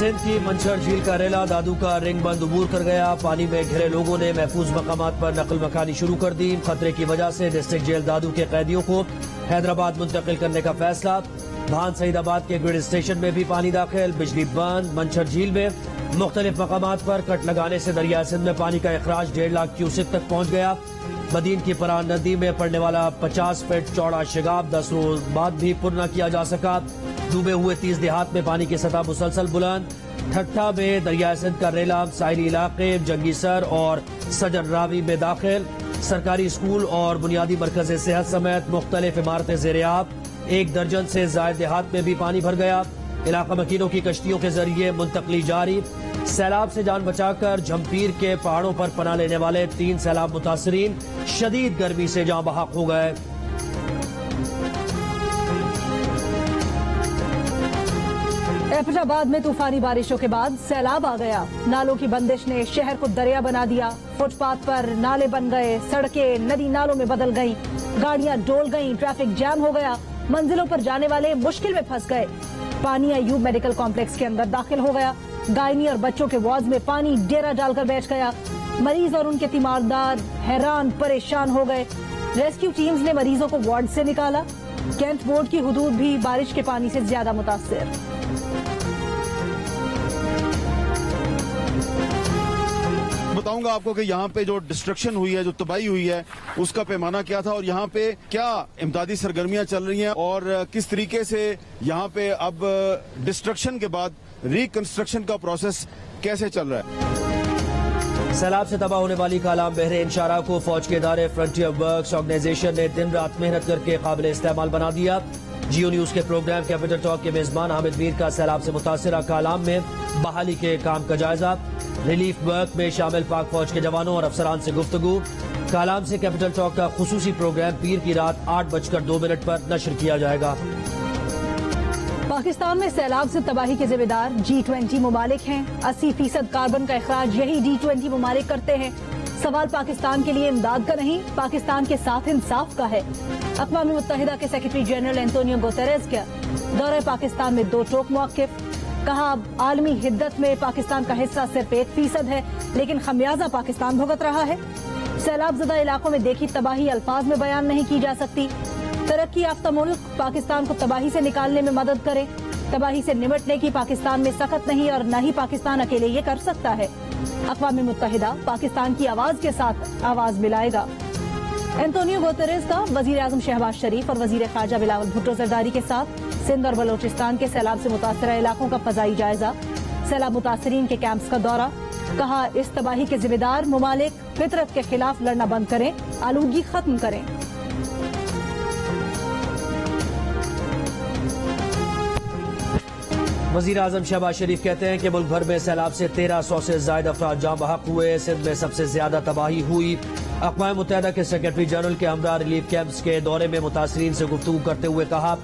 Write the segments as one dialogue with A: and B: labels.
A: सिंध की मंछर झील का रेला दादू का रिंग बंद अबूर कर गया। पानी में घिरे लोगों ने महफूज मकामात पर नकल मकानी शुरू कर दी। खतरे की वजह से डिस्ट्रिक्ट जेल दादू के कैदियों को हैदराबाद मुंतकिल करने का फैसला। भान सईदाबाद के ग्रिड स्टेशन में भी पानी दाखिल, बिजली बंद। मंछर झील में मुख्तलिफ मकामात पर कट लगाने से दरिया सिंध में पानी का अखराज 1.5 लाख क्यूसेक तक पहुंच गया। बदीन की परान नदी में पड़ने वाला 50 फीट चौड़ा शिगाब 10 रोज बाद भी पुर न किया जा सका। डूबे हुए 30 देहात में पानी की सतह मुसलसल बुलंद। ठट्ठा में दरिया सिंध का रेला साहिली इलाके जंगीसर और सजन रावी में दाखिल। सरकारी स्कूल और बुनियादी मरकज सेहत समेत मुख्तलिफ इमारतें ज़ेर-ए-आब। 1 दर्जन से ज़ायद देहात में भी पानी भर गया। इलाका मकीनों की कश्तियों के जरिए मुंतकली जारी। सैलाब से जान बचाकर झमपीर के पहाड़ों पर पनाह लेने वाले 3 सैलाब मुतासरीन शदीद गर्मी से जाँ बहक हो गए।
B: एबटाबाद में तूफानी बारिशों के बाद सैलाब आ गया। नालों की बंदिश ने शहर को दरिया बना दिया। फुटपाथ पर नाले बन गए, सड़कें नदी नालों में बदल गईं, गाड़ियां डोल गईं, ट्रैफिक जैम हो गया। मंजिलों पर जाने वाले मुश्किल में फंस गए। पानी अयूब मेडिकल कॉम्प्लेक्स के अंदर दाखिल हो गया। गायनी और बच्चों के वार्ड में पानी डेरा डालकर बैठ गया। मरीज और उनके तीमारदार हैरान परेशान हो गए। रेस्क्यू टीम्स ने मरीजों को वार्ड से निकाला। कैंट बोर्ड की हुदूद भी बारिश के पानी से ज्यादा मुतासिर।
C: बताऊंगा आपको कि यहाँ पे जो डिस्ट्रक्शन हुई है, जो तबाही हुई है, उसका पैमाना क्या था और यहाँ पे क्या इमदादी सरगर्मियां चल रही हैं और किस तरीके से यहाँ पे अब डिस्ट्रक्शन के बाद रिकंस्ट्रक्शन का प्रोसेस कैसे चल रहा है।
A: सैलाब से तबाह होने वाली कालाम बहरे इंशारा को फौज के इदारे फ्रंटियर वर्क्स ऑर्गेनाइजेशन ने दिन रात मेहनत करके काबिल इस्तेमाल बना दिया। जियो न्यूज के प्रोग्राम कैपिटल टॉक के मेजबान हामिद मीर का सैलाब से मुतासिरा कालाम में बहाली के काम का जायजा। रिलीफ वर्क में शामिल पाक फौज के जवानों और अफसरान से गुफ्तगू। कालाम से कैपिटल टॉक का खुसूसी प्रोग्राम पीर की रात 8:02 पर नशर किया जाएगा।
B: पाकिस्तान में सैलाब से तबाही के जिम्मेदार G20 मुमालिक हैं। 80% कार्बन का अखराज यही G20 मुमालिक करते हैं। सवाल पाकिस्तान के लिए इमदाद का नहीं, पाकिस्तान के साथ इंसाफ का है। अक़वाम मुत्तहिदा के सेक्रेटरी जनरल एंटोनियो गुतेरेस का दौरे पाकिस्तान में 2 टोक मौक़िफ़। कहा आलमी हिद्दत में पाकिस्तान का हिस्सा सिर्फ 1% है, लेकिन खमियाजा पाकिस्तान भुगत रहा है। सैलाब ज़दा इलाकों में देखी तबाही अल्फाज में बयान नहीं की जा सकती। तरक्की याफ्ता मुल्क पाकिस्तान को तबाही से निकालने में मदद करे। तबाही से निमटने की पाकिस्तान में सख्त नहीं और न ही पाकिस्तान अकेले ये कर सकता है। अक़वाम मुत्तहिदा पाकिस्तान की आवाज के साथ आवाज मिलाएगा। एंटोनियो गुतेरेस का वजीर आज़म शहबाज शरीफ और वजीर ख़ारजा बिलावल भुट्टो ज़रदारी के साथ सिंध और बलोचिस्तान के सैलाब से मुतासरा इलाकों का फ़ज़ाई जायजा। सैलाब मुतासरीन के कैंप्स का दौरा। कहा इस तबाही के जिम्मेदार मुमालिक फितरत के खिलाफ लड़ना बंद करें, आलूदगी खत्म करें।
A: वज़ीर आज़म शहबाज शरीफ कहते हैं कि मुल्क भर में सैलाब से 1300 से ज्यादा अफराद जाँ बहक हुए। सिंध में सबसे ज्यादा तबाही हुई। अक़वाम मुत्तहिदा के सेक्रेटरी जनरल के हमरा रिलीफ कैंप्स के दौरे में मुतासरीन से गुफ्तगू करते हुए कहा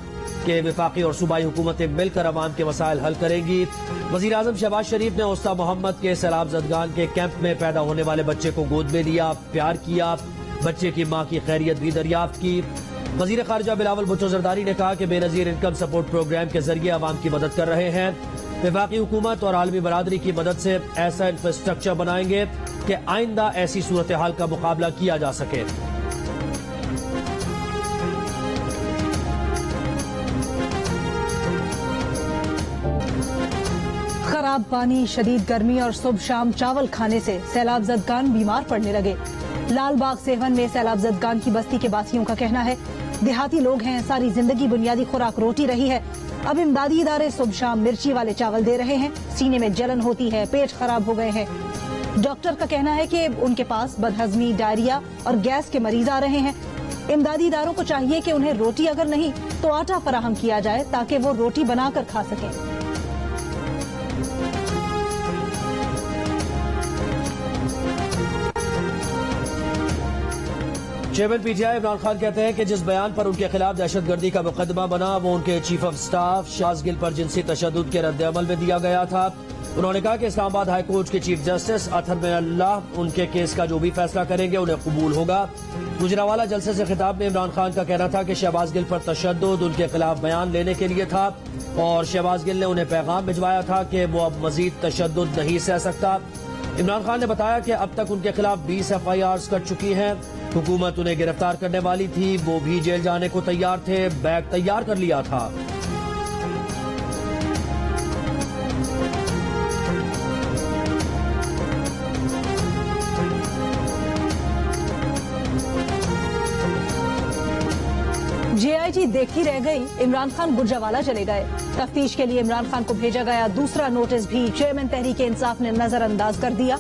A: कि वफाकी और सूबाई हुकूमतें मिलकर अवाम के मसाइल हल करेंगी। वज़ीर आज़म शहबाज शरीफ ने उस्ताद मोहम्मद के सैलाब ज़दगान के कैंप में पैदा होने वाले बच्चे को गोद में लिया, प्यार किया, बच्चे की माँ की खैरियत भी दरियाफ्त की। वज़ीर ख़ारजा बिलावल भुट्टो ज़रदारी ने कहा कि बेनज़ीर इनकम सपोर्ट प्रोग्राम के जरिए अवाम की मदद कर रहे हैं। वफाकी हुकूमत और आलमी बरादरी की मदद से ऐसा इंफ्रास्ट्रक्चर बनाएंगे कि आइंदा ऐसी सूरत हाल का मुकाबला किया जा सके।
B: खराब पानी, शदीद गर्मी और सुबह शाम चावल खाने से सैलाब ज़दगान बीमार पड़ने लगे। लाल बाग सेवन में सैलाब ज़दगान की बस्ती के बासियों का कहना है देहाती लोग हैं, सारी जिंदगी बुनियादी खुराक रोटी रही है। अब इमदादी इदारे सुबह शाम मिर्ची वाले चावल दे रहे हैं। सीने में जलन होती है, पेट खराब हो गए हैं। डॉक्टर का कहना है कि उनके पास बदहजमी, डायरिया और गैस के मरीज आ रहे हैं। इमदादी इदारों को चाहिए कि उन्हें रोटी अगर नहीं तो आटा फराहम किया जाए ताकि वो रोटी बनाकर खा सकें।
A: चेयरमैन पीटीआई इमरान खान कहते हैं कि जिस बयान पर उनके खिलाफ दहशतगर्दी का मुकदमा बना वो उनके chief of staff Shahbaz Gill पर जिनसी तशद्दुद के रद्द-ए-अमल में दिया गया था। उन्होंने कहा कि इस्लामाबाद हाई कोर्ट के चीफ जस्टिस अतहर बिन अल्लाह उनके केस का जो भी फैसला करेंगे उन्हें कबूल होगा। गुजरावाला जलसे से खिताब में इमरान खान का कहना था कि शहबाज गिल पर तशद्दुद उनके खिलाफ बयान लेने के लिए था और शहबाज गिल ने उन्हें पैगाम भिजवाया था कि वो अब मजीद तशद्दुद नहीं सह सकता। इमरान खान ने बताया कि अब तक उनके खिलाफ 20 FIRs कट चुकी हैं। हुकूमत उन्हें गिरफ्तार करने वाली थी, वो भी जेल जाने को तैयार थे, बैग तैयार कर लिया था।
B: JIT देखती रह गई, इमरान खान गुजरावाला चले गए। तफ्तीश के लिए इमरान खान को भेजा गया दूसरा नोटिस भी चेयरमैन तहरीक इंसाफ ने नजरअंदाज कर दिया।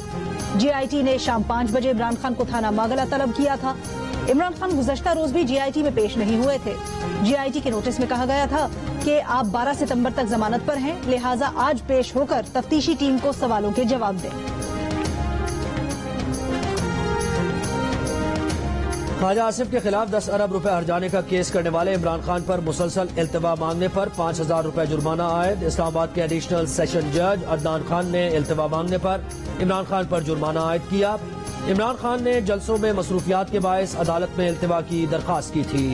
B: JIT ने शाम 5 बजे इमरान खान को थाना मागला तलब किया था। इमरान खान गुज़श्ता रोज भी JIT में पेश नहीं हुए थे। JIT के नोटिस में कहा गया था कि आप 12 सितंबर तक जमानत पर हैं, लिहाजा आज पेश होकर तफ्तीशी टीम को सवालों के जवाब दें।
A: ख्वाजा आसिफ के खिलाफ 10 अरब रुपए हर्जाने का केस करने वाले इमरान खान पर मुसलसल इल्तिवा मांगने पर 5,000 रुपए जुर्माना आयद। इस्लामाबाद के एडिशनल सेशन जज अदनान खान ने इल्तिवा मांगने पर इमरान खान पर जुर्माना आयद किया। इमरान खान ने जलसों में मसरूफियात के बायस अदालत में इल्तिवा की दरख्वास्त की थी।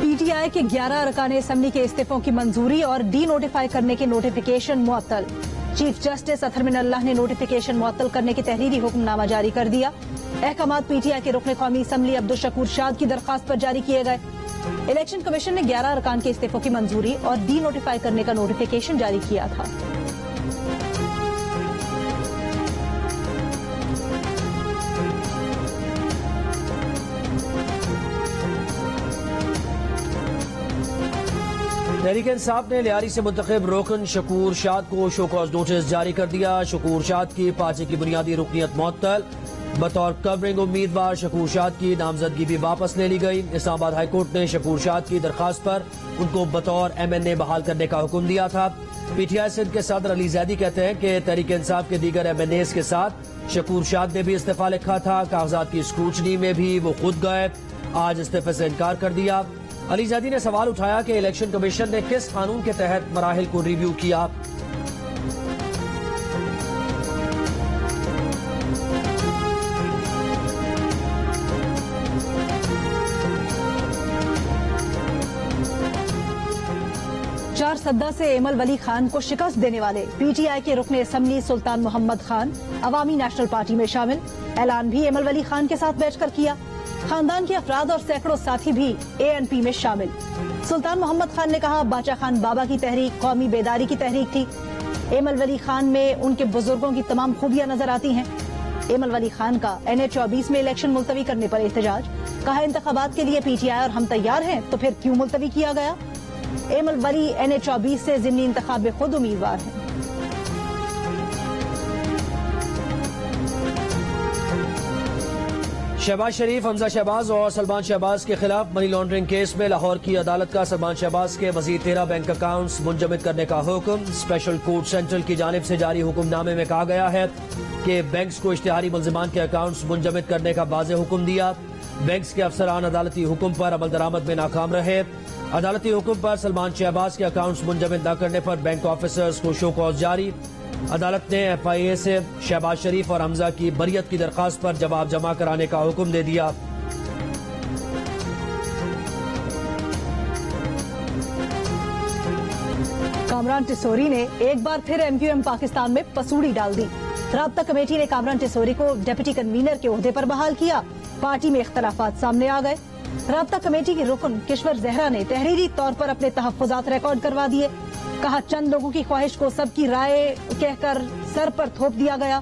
B: PTI के 11 अरकान असम्बली के इस्तीफों की मंजूरी और डी नोटिफाई करने के नोटिफिकेशन मुअत्तल। चीफ जस्टिस अतहर बिन अल्लाह ने नोटिफिकेशन मुअत्तल करने की तहरीरी हुक्मनामा जारी कर दिया। अहकामात PTI के रुकन कौमी असम्बली अब्दुल शकूर शाद की दरखास्त पर जारी किए गए। इलेक्शन कमीशन ने 11 अरकान के इस्तीफों की मंजूरी और डी नोटिफाई करने का नोटिफिकेशन जारी किया था।
A: तहरीक इंसाफ ने लियारी से मुंतखब रोकन शकूर शाद को शो कॉज नोटिस जारी कर दिया। शकूर शाद की पार्टी की बुनियादी रुकनियत मुअत्तल। बतौर कवरिंग उम्मीदवार शकूर शाद की नामजदगी भी वापस ले ली गई। इस्लामाबाद हाई कोर्ट ने शकूर शाद की दरखास्त पर उनको बतौर MNA बहाल करने का हुक्म दिया था। PTI सिंध के सदर अली जैदी कहते हैं कि तहरीक इंसाफ के दीगर MNAs के साथ शकूर शाद ने भी इस्तीफा लिखा था। कागजात की स्क्रूटनी में भी वो खुद गए, आज इस्तीफे से इनकार कर दिया। अली जैदी ने सवाल उठाया कि इलेक्शन कमीशन ने किस कानून के तहत मराहिल को रिव्यू किया।
B: चार सद्दा से एमल वली खान को शिकस्त देने वाले PTI के रुकने असम्बली सुल्तान मोहम्मद खान अवामी नेशनल पार्टी में शामिल। ऐलान भी एमल वली खान के साथ बैठकर किया। खानदान के अफराद और सैकड़ों साथी भी ANP में शामिल। सुल्तान मोहम्मद खान ने कहा, बाचा खान बाबा की तहरीक कौमी बेदारी की तहरीक थी। एमल वली खान में उनके बुजुर्गों की तमाम खूबियां नजर आती हैं। एमल वली खान का NA-24 में इलेक्शन मुलतवी करने पर एहतजाज। कहा, इंतखाबात के लिए PTI और हम तैयार हैं, तो फिर क्यों मुलतवी किया गया। एमल वली NA-24 से ज़िमनी इंतखाब में खुद उम्मीदवार हैं।
A: शहबाज शरीफ, हमजा शहबाज और सलमान शहबाज के खिलाफ मनी लॉन्ड्रिंग केस में लाहौर की अदालत का सलमान शहबाज के मजीद 13 बैंक अकाउंट्स मुंजमद करने का हुक्म। स्पेशल कोर्ट सेंट्रल की जानिब से जारी हुक्मनामे में कहा गया है कि बैंक्स को इश्तिहारी मुल्जिमान के अकाउंट्स मुंजमद करने का वाज़ेह हुक्म दिया। बैंक्स के अफसरान अदालती हुक्म पर अमल दरामद में नाकाम रहे। अदालती हुक्म पर सलमान शहबाज के अकाउंट्स मुंजमद न करने पर बैंक ऑफिसर्स को शो कॉज जारी। अदालत ने FIA से शहबाज शरीफ और हमजा की बरियत की दरखास्त पर जवाब जमा कराने का हुक्म दे दिया।
B: कामरान टिसोरी ने एक बार फिर MQM पाकिस्तान में पसूड़ी डाल दी। राब्ता कमेटी ने कामरान टिसोरी को डिप्टी कन्वीनर के ओहदे पर बहाल किया। पार्टी में इख्तलाफात सामने आ गए। राब्ता कमेटी के रुकन किश्वर जहरा ने तहरीरी तौर पर अपने तहफ्फुजात रिकॉर्ड करवा दिए। कहा, चंद लोगों की ख्वाहिश को सबकी राय कहकर सर पर थोप दिया गया।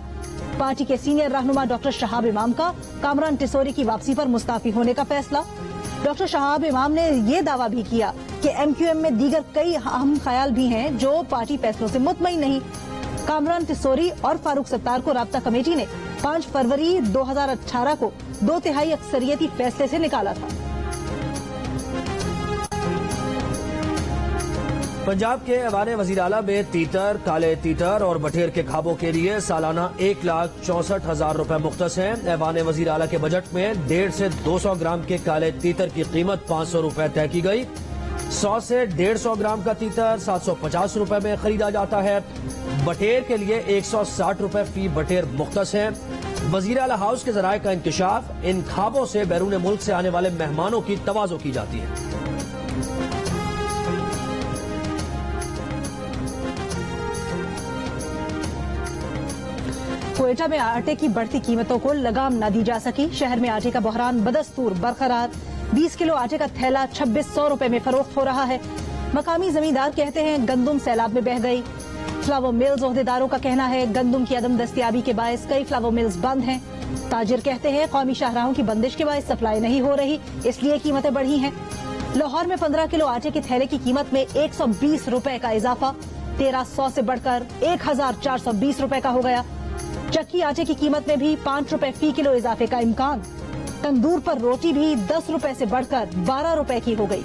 B: पार्टी के सीनियर रहनुमा डॉक्टर शहाब इमाम का कामरान टिसोरी की वापसी पर मुस्ताफी होने का फैसला। डॉक्टर शहाब इमाम ने ये दावा भी किया कि MQM में दीगर कई अहम ख्याल भी हैं जो पार्टी फैसलों से मुतमईन नहीं। कामरान टिसोरी और फारूक सत्तार को राब्ता कमेटी ने 5 फरवरी 2018 को 2/3 अक्सरियती फैसले से निकाला था।
A: पंजाब के ऐवान वजीर आला में तीतर, काले तीतर और बटेर के खाबों के लिए सालाना 1,64,000 रुपए मुख्तस हैं। ऐवान वजीर आला के बजट में 150 से 200 ग्राम के काले तीतर की कीमत 500 रुपए तय की गई। 100 से 150 ग्राम का तीतर 750 रुपए में खरीदा जाता है। बटेर के लिए 160 रुपए फी बटेर मुख्तस है। वजीर आला हाउस के जराये का इंकशाफ, इन खाबों से बैरून मुल्क से आने वाले मेहमानों की तवाज़ो की जाती है।
B: क्वेटा में आटे की बढ़ती कीमतों को लगाम न दी जा सकी। शहर में आटे का बहरान बदस्तूर बरकरार। 20 किलो आटे का थैला 2600 रुपए में फरोख्त हो रहा है। मकामी जमींदार कहते हैं गंदुम सैलाब में बह गई। फ्लावर मिल्स ओहदेदारों का कहना है गंदुम की अदम दस्तियाबी के बायस कई फ्लावर मिल्स बंद हैं। ताजिर कहते हैं कौमी शाहराहों की बंदिश के बायस सप्लाई नहीं हो रही, इसलिए कीमतें बढ़ी हैं। लाहौर में 15 किलो आटे के थैले की कीमत में 120 रुपए का इजाफा 1300 से बढ़कर 1420 रुपए का हो गया। चक्की आटे की कीमत में भी 5 रुपए फी किलो इजाफे का इम्कान। तंदूर पर रोटी भी 10 रुपए से बढ़कर 12 रुपए की हो गई।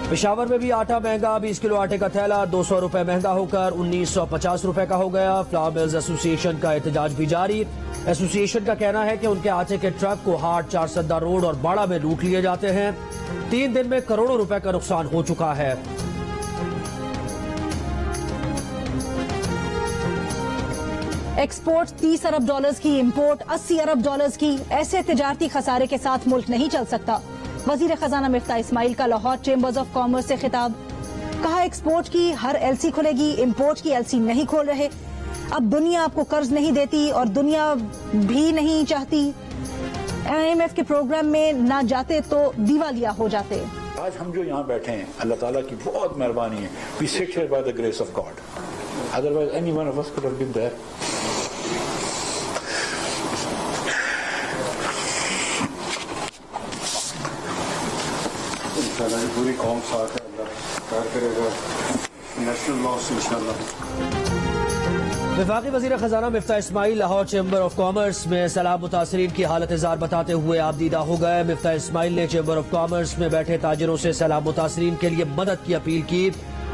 A: पेशावर में भी आटा महंगा। 20 किलो आटे का थैला 200 रुपए महंगा होकर 1950 रुपए का हो गया। फ्लावर मिल्स एसोसिएशन का एहतजाज भी जारी। एसोसिएशन का कहना है कि उनके आटे के ट्रक को हाट, चारसद्दा रोड और बाड़ा में लूट लिए जाते हैं। 3 दिन में करोड़ों रुपए का नुकसान हो चुका है।
B: एक्सपोर्ट 30 अरब डॉलर्स की, इंपोर्ट 80 अरब डॉलर्स की। ऐसे तिजारती खसारे के साथ मुल्क नहीं चल सकता। वजीर खजाना मिफ्ता इस्माइल का लाहौर चेंबर्स ऑफ कॉमर्स से खिताब। कहा एक्सपोर्ट की हर एलसी खुलेगी, इंपोर्ट की एलसी नहीं खोल रहे। अब दुनिया आपको कर्ज नहीं देती और दुनिया भी नहीं चाहती। IMF के प्रोग्राम में ना जाते तो दिवालिया हो जाते।
D: आज हम जो यहाँ बैठे हैं अल्लाह ताला की बहुत मेहरबानी है। We sit here by the grace of God. Otherwise any one of us could have been there.
E: इंशाल्लाह पूरी कौम साथ है, अल्लाह प्यार करेगा। नेशनल लॉस इंशाल्लाह।
A: वफाकी वजीर खजाना Miftah Ismail Lahore chamber of commerce में सैलाब मुतासरीन की हालत जार बताते हुए आबदीदा हो गए। मिफ्ता इस्माइल ने चेंबर ऑफ कॉमर्स में बैठे ताजिरों से सैलाब मुतासरीन के लिए मदद की अपील की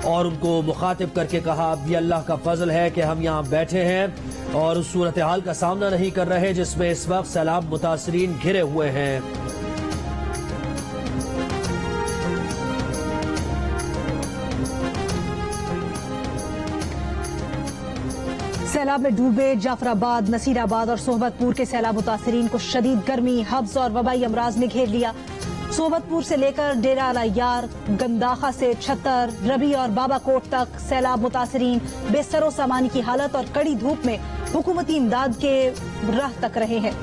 A: और उनको मुखातिब करके कहा, ये अल्लाह का फजल है कि हम यहाँ बैठे हैं और उस सूरत हाल का सामना नहीं कर रहे जिसमें इस वक्त सैलाब मुतासरीन घिरे हुए हैं।
B: सैलाब में डूबे जाफराबाद, नसीराबाद और सोहबतपुर के सैलाब मुतासरीन को शदीद गर्मी, हब्स और वबाई अमराज ने घेर लिया। सोहबतपुर से लेकर डेरा अला यार, गंदाखा से छतर, रबी और बाबाकोट तक सैलाब मुतासरीन बेसरो सामानी की हालत और कड़ी धूप में हुकूमती इमदाद के राह तक रहे हैं।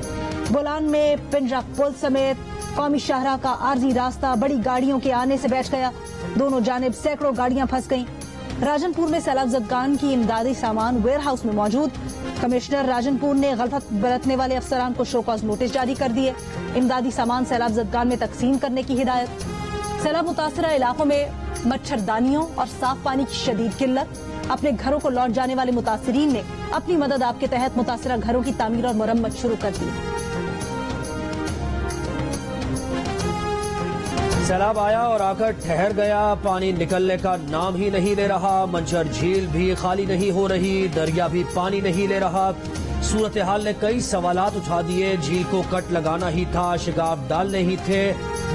B: बोलान में पिंजरा पुल समेत कौमी शाहराह का आर्जी रास्ता बड़ी गाड़ियों के आने से बैठ गया। दोनों जानिब सैकड़ों गाड़ियां फंस गईं। राजनपुर में सैलाब ज़दगान की इमदादी सामान वेयर हाउस में मौजूद। कमिश्नर राजनपुर ने गलत बरतने वाले अफसरान को शो कॉज नोटिस जारी कर दिए। इमदादी सामान सैलाब ज़दगान में तकसीम करने की हिदायत। सैलाब मुतासरा इलाकों में मच्छरदानियों और साफ पानी की शदीद किल्लत। अपने घरों को लौट जाने वाले मुतासरीन ने अपनी मदद आप के तहत मुतासरा घरों की तामीर और मरम्मत शुरू कर दी।
A: सैलाब आया और आकर ठहर गया, पानी निकलने का नाम ही नहीं ले रहा। मंचर झील भी खाली नहीं हो रही, दरिया भी पानी नहीं ले रहा। सूरत हाल ने कई सवालात उठा दिए। झील को कट लगाना ही था, शिगाफ डालने ही थे,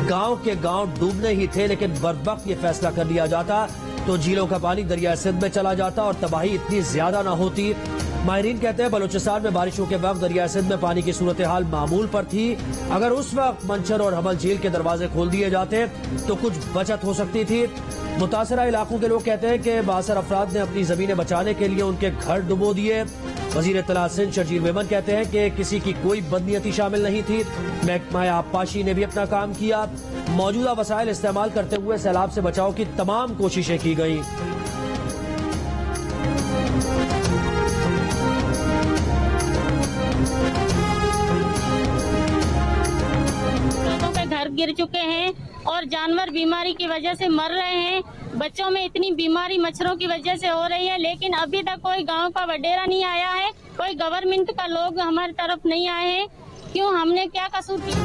A: गांव के गांव डूबने ही थे, लेकिन बरवक्त ये फैसला कर लिया जाता तो झीलों का पानी दरिया सिंध में चला जाता और तबाही इतनी ज्यादा न होती। माहिरीन कहते हैं बलूचिस्तान में बारिशों के वक्त दरिया सिंध में पानी की सूरत हाल मामूल पर थी। अगर उस वक्त मंचर और हमल झील के दरवाजे खोल दिए जाते तो कुछ बचत हो सकती थी। मुतासरा इलाकों के लोग कहते हैं कि बासर अफराद ने अपनी जमीनें बचाने के लिए उनके घर डुबो दिए। वजीर इत्तलात सिंध शर्जील मेमन कहते हैं कि किसी की कोई बदनीयती शामिल नहीं थी। महकमा आबपाशी ने भी अपना काम किया। मौजूदा वसाइल इस्तेमाल करते हुए सैलाब से बचाव की तमाम कोशिशें की गई।
F: घर गिर चुके हैं और जानवर बीमारी की वजह से मर रहे हैं। बच्चों में इतनी बीमारी मच्छरों की वजह से हो रही है, लेकिन अभी तक कोई गांव का वडेरा नहीं आया है, कोई गवर्नमेंट का लोग हमारी तरफ नहीं आए हैं। क्यों? हमने क्या कसूर किया?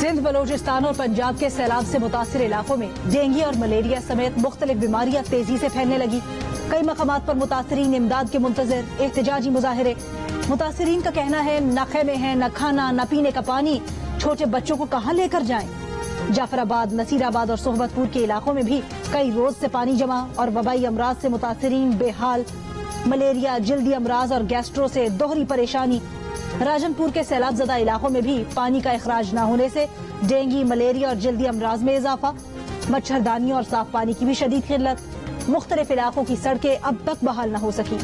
B: सिंध, बलूचिस्तान और पंजाब के सैलाब से मुतासिर इलाकों में डेंगू और मलेरिया समेत मुख्तलिफ बीमारियां तेजी से फैलने लगी। कई मकामात पर मुतासरीन इमदाद के मुंतजर एहतजाजी मुजाहिरे। मुतासरीन का कहना है न खेमे हैं, न खाना, न पीने का पानी, छोटे बच्चों को कहाँ लेकर जाएं। जाफराबाद, नसीराबाद और सोहबतपुर के इलाकों में भी कई रोज से पानी जमा और वबाई अमराज से मुतासरीन बेहाल। मलेरिया, जल्दी अमराज और गैस्ट्रो से दोहरी परेशानी। राजनपुर के सैलाब ज़दा इलाकों में भी पानी का इखराज न होने से डेंगू, मलेरिया और जल्दी अमराज में इजाफा। मच्छरदानी और साफ पानी की भी शदीद किल्लत। मुख्तलिफ इलाकों की सड़कें अब तक बहाल न हो सकी।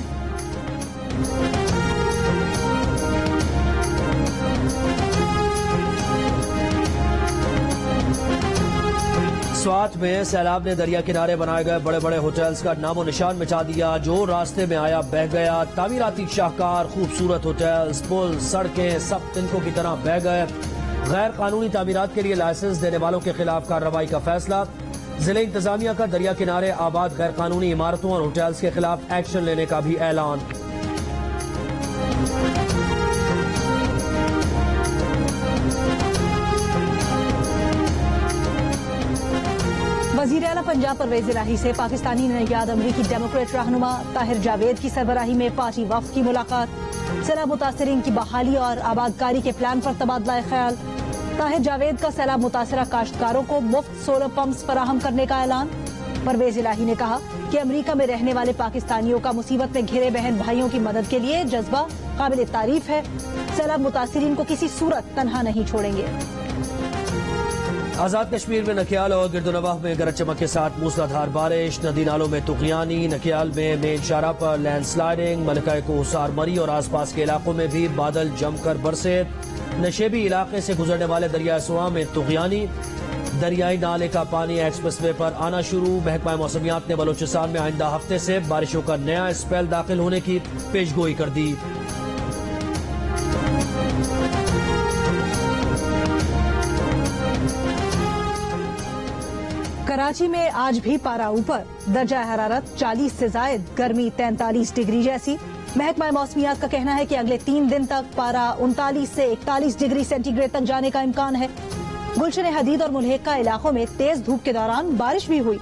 A: स्वात में सैलाब ने दरिया किनारे बनाए गए बड़े बड़े होटल्स का नामो निशान मिटा दिया। जो रास्ते में आया बह गया। तामीराती शाहकार खूबसूरत होटल्स, पुल, सड़कें सब तिनकों की तरह बह गए। गैर कानूनी तामीरात के लिए लाइसेंस देने वालों के खिलाफ कार्रवाई का फैसला। जिले इंतजामिया का दरिया किनारे आबाद गैर कानूनी इमारतों और होटल्स के खिलाफ एक्शन लेने का भी ऐलान।
B: वज़ीर आला पंजाब परवेज इलाही से पाकिस्तानी नयाद अमरीकी डेमोक्रेट रहनुमा ताहिर जावेद की सरबराही में पार्टी वफ्द की मुलाकात। सैलाब मुतासरीन की बहाली और आबादकारी के प्लान पर तबादला ख्याल। ताहिर जावेद का सैलाब मुतासरा काश्तकारों को मुफ्त सोलर पंप्स फराहम करने का ऐलान। परवेज इलाही ने कहा कि अमरीका में रहने वाले पाकिस्तानियों का मुसीबत में घिरे बहन भाइयों की मदद के लिए जज्बा काबिल तारीफ है। सैलाब मुतासरीन को किसी सूरत तनहा नहीं छोड़ेंगे।
A: आजाद कश्मीर में नकियाल और गिरदोनवाह में गरज चमक के साथ मूसलाधार बारिश। नदी नालों में तुगयानी। नकियाल में मेन शाहराह पर लैंडस्लाइडिंग। मलका कोहसार मरी और आसपास के इलाकों में भी बादल जमकर बरसे। नशेबी इलाके से गुजरने वाले दरिया सुआ में तुगयानी। दरियाई नाले का पानी एक्सप्रेस वे पर आना शुरू। महकमा मौसमियात ने बलूचिस्तान में आइंदा हफ्ते से बारिशों का नया स्पेल दाखिल होने की पेशगोई कर दी।
B: कराची में आज भी पारा ऊपर। दर्जा हरारत 40 से जायद, गर्मी 43 डिग्री जैसी। महकमा मौसमियात का कहना है कि अगले 3 दिन तक पारा 39 से 41 डिग्री सेंटीग्रेड तक जाने का इम्कान है। गुलशन हदीद और मुल्हिका इलाकों में तेज धूप के दौरान बारिश भी हुई।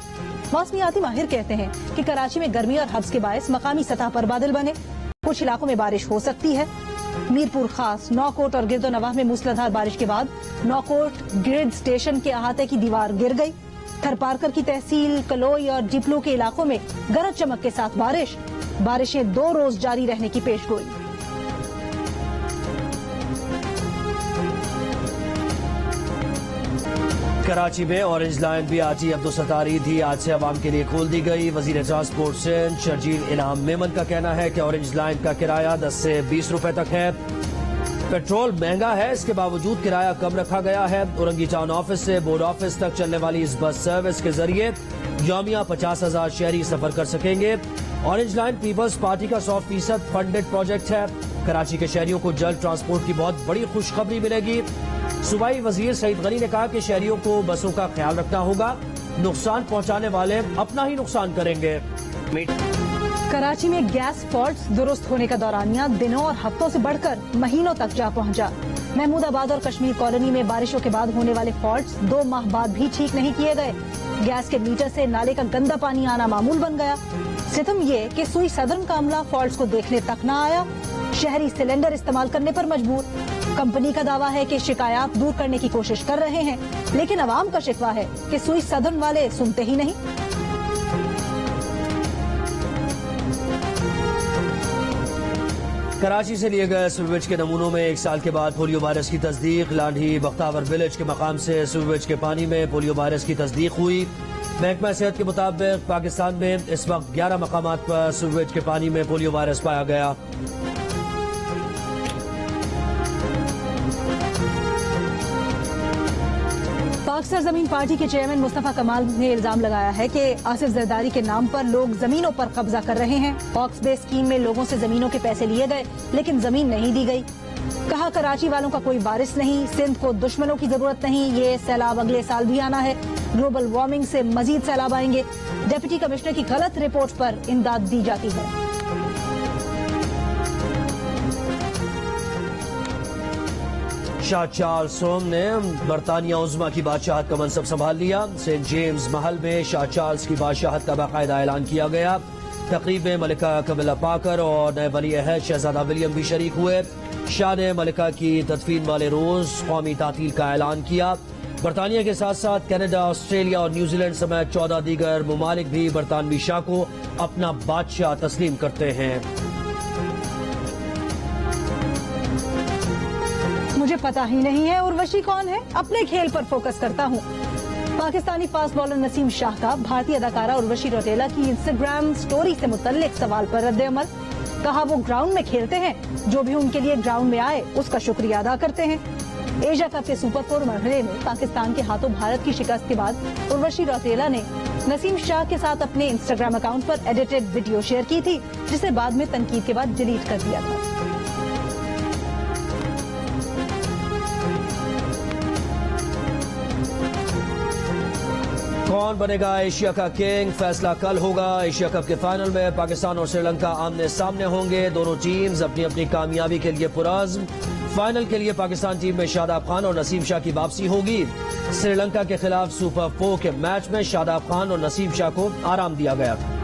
B: मौसमियाती माहिर कहते हैं कि कराची में गर्मी और हब्स के बायस मकामी सतह पर बादल बने। कुछ इलाकों में बारिश हो सकती है। मीरपुर खास, नौकोट और गिरदोनवाह में मूसलाधार बारिश के बाद नौकोट ग्रिड स्टेशन के अहाते की दीवार गिर गई। थरपारकर की तहसील कलोई और डिपलो के इलाकों में गरज चमक के साथ बारिशें 2 रोज जारी रहने की पेशगोई।
A: कराची में ऑरेंज लाइन भी आजी अब्दुलसत्तारी थी आज से अवाम के लिए खोल दी गई। वजीर ट्रांसपोर्ट सिंध शर्जील इनाम मेमन का कहना है कि ऑरेंज लाइन का किराया 10 से 20 रुपए तक है। पेट्रोल महंगा है, इसके बावजूद किराया कम रखा गया है। औरंगी टाउन ऑफिस से बोर्ड ऑफिस तक चलने वाली इस बस सर्विस के जरिए यौमिया 50,000 शहरी सफर कर सकेंगे। ऑरेंज लाइन पीपल्स पार्टी का 100% फंडेड प्रोजेक्ट है। कराची के शहरियों को जल्द ट्रांसपोर्ट की बहुत बड़ी खुशखबरी मिलेगी। सूबाई वजीर सईद गनी ने कहा कि शहरियों को बसों का ख्याल रखना होगा। नुकसान पहुंचाने वाले अपना ही नुकसान करेंगे।
B: कराची में गैस फॉल्ट्स दुरुस्त होने का दौरानिया दिनों और हफ्तों से बढ़कर महीनों तक जा पहुंचा। महमूदाबाद और कश्मीर कॉलोनी में बारिशों के बाद होने वाले फॉल्ट्स 2 माह बाद भी ठीक नहीं किए गए। गैस के मीटर से नाले का गंदा पानी आना मामूल बन गया। सितम ये कि सुई सदर्न का अमला फॉल्ट्स को देखने तक न आया। शहरी सिलेंडर इस्तेमाल करने पर मजबूर। कंपनी का दावा है कि शिकायत दूर करने की कोशिश कर रहे हैं, लेकिन अवाम का शिकवा है कि सुई सदर्न वाले सुनते ही नहीं।
A: कराची से लिए गए स्विवेज के नमूनों में 1 साल के बाद पोलियो वायरस की तस्दीक। लांढी बख्तावर विलेज के मकाम से स्विवेज के पानी में पोलियो वायरस की तस्दीक हुई। महकमा सेहत के मुताबिक पाकिस्तान में इस वक्त 11 मकामात पर स्विवेज के पानी में पोलियो वायरस पाया गया।
B: पाक सरजमीन पार्टी के चेयरमैन मुस्तफा कमाल ने इल्जाम लगाया है कि आसिफ जरदारी के नाम पर लोग जमीनों पर कब्जा कर रहे हैं। ऑक्स बे स्कीम में लोगों से जमीनों के पैसे लिए गए, लेकिन जमीन नहीं दी गई। कहा कराची वालों का कोई वारिस नहीं, सिंध को दुश्मनों की जरूरत नहीं। ये सैलाब अगले साल भी आना है। ग्लोबल वार्मिंग से मजीद सैलाब आएंगे। डिप्टी कमिश्नर की गलत रिपोर्ट पर इमदाद दी जाती है।
A: शाह चार्ल्स ने बरतानिया उज़्मा की बादशाहत का मनसब संभाल लिया। सेंट जेम्स महल में शाह चार्ल्स की बादशाहत का बाकायदा ऐलान किया गया। तकरीब में मलिका कमिला पाकर और नए वली अहद शहजादा विलियम भी शरीक हुए। शाह ने मलिका की तदफीन वाले रोज कौमी तातील का ऐलान किया। बरतानिया के साथ साथ कनाडा, ऑस्ट्रेलिया और न्यूजीलैंड समेत 14 दीगर ममालिक भी बरतानवी शाह को अपना बादशाह तस्लीम करते हैं।
B: मुझे पता ही नहीं है उर्वशी कौन है, अपने खेल पर फोकस करता हूँ। पाकिस्तानी फास्ट बॉलर नसीम शाह का भारतीय अदाकारा उर्वशी रौतेला की इंस्टाग्राम स्टोरी से मुतल्लिक सवाल पर रद्द-ए-अमल। कहा वो ग्राउंड में खेलते हैं, जो भी उनके लिए ग्राउंड में आए उसका शुक्रिया अदा करते हैं। एशिया कप के सुपर 4 मरहले में पाकिस्तान के हाथों भारत की शिकस्त के बाद उर्वशी रौतेला ने नसीम शाह के साथ अपने इंस्टाग्राम अकाउंट पर एडिटेड वीडियो शेयर की थी, जिसे बाद में तनकीद के बाद डिलीट कर दिया था।
A: कौन बनेगा एशिया का किंग, फैसला कल होगा। एशिया कप के फाइनल में पाकिस्तान और श्रीलंका आमने सामने होंगे। दोनों टीम्स अपनी अपनी कामयाबी के लिए पुरअज़्म। फाइनल के लिए पाकिस्तान टीम में शादाब खान और नसीम शाह की वापसी होगी। श्रीलंका के खिलाफ सुपर 4 के मैच में शादाब खान और नसीम शाह को आराम दिया गया था।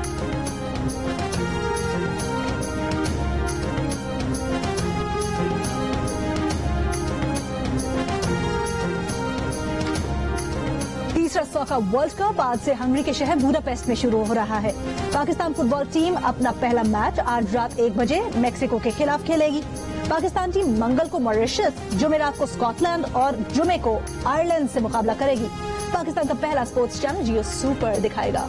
B: तीसरा सॉकर वर्ल्ड कप आज से हंगरी के शहर बुडापेस्ट में शुरू हो रहा है। पाकिस्तान फुटबॉल टीम अपना पहला मैच आज रात 1 बजे मैक्सिको के खिलाफ खेलेगी। पाकिस्तान टीम मंगल को मॉरिशस, जुमेरात को स्कॉटलैंड और जुमे को आयरलैंड से मुकाबला करेगी। पाकिस्तान का पहला स्पोर्ट्स चैनल जियो सुपर दिखाएगा।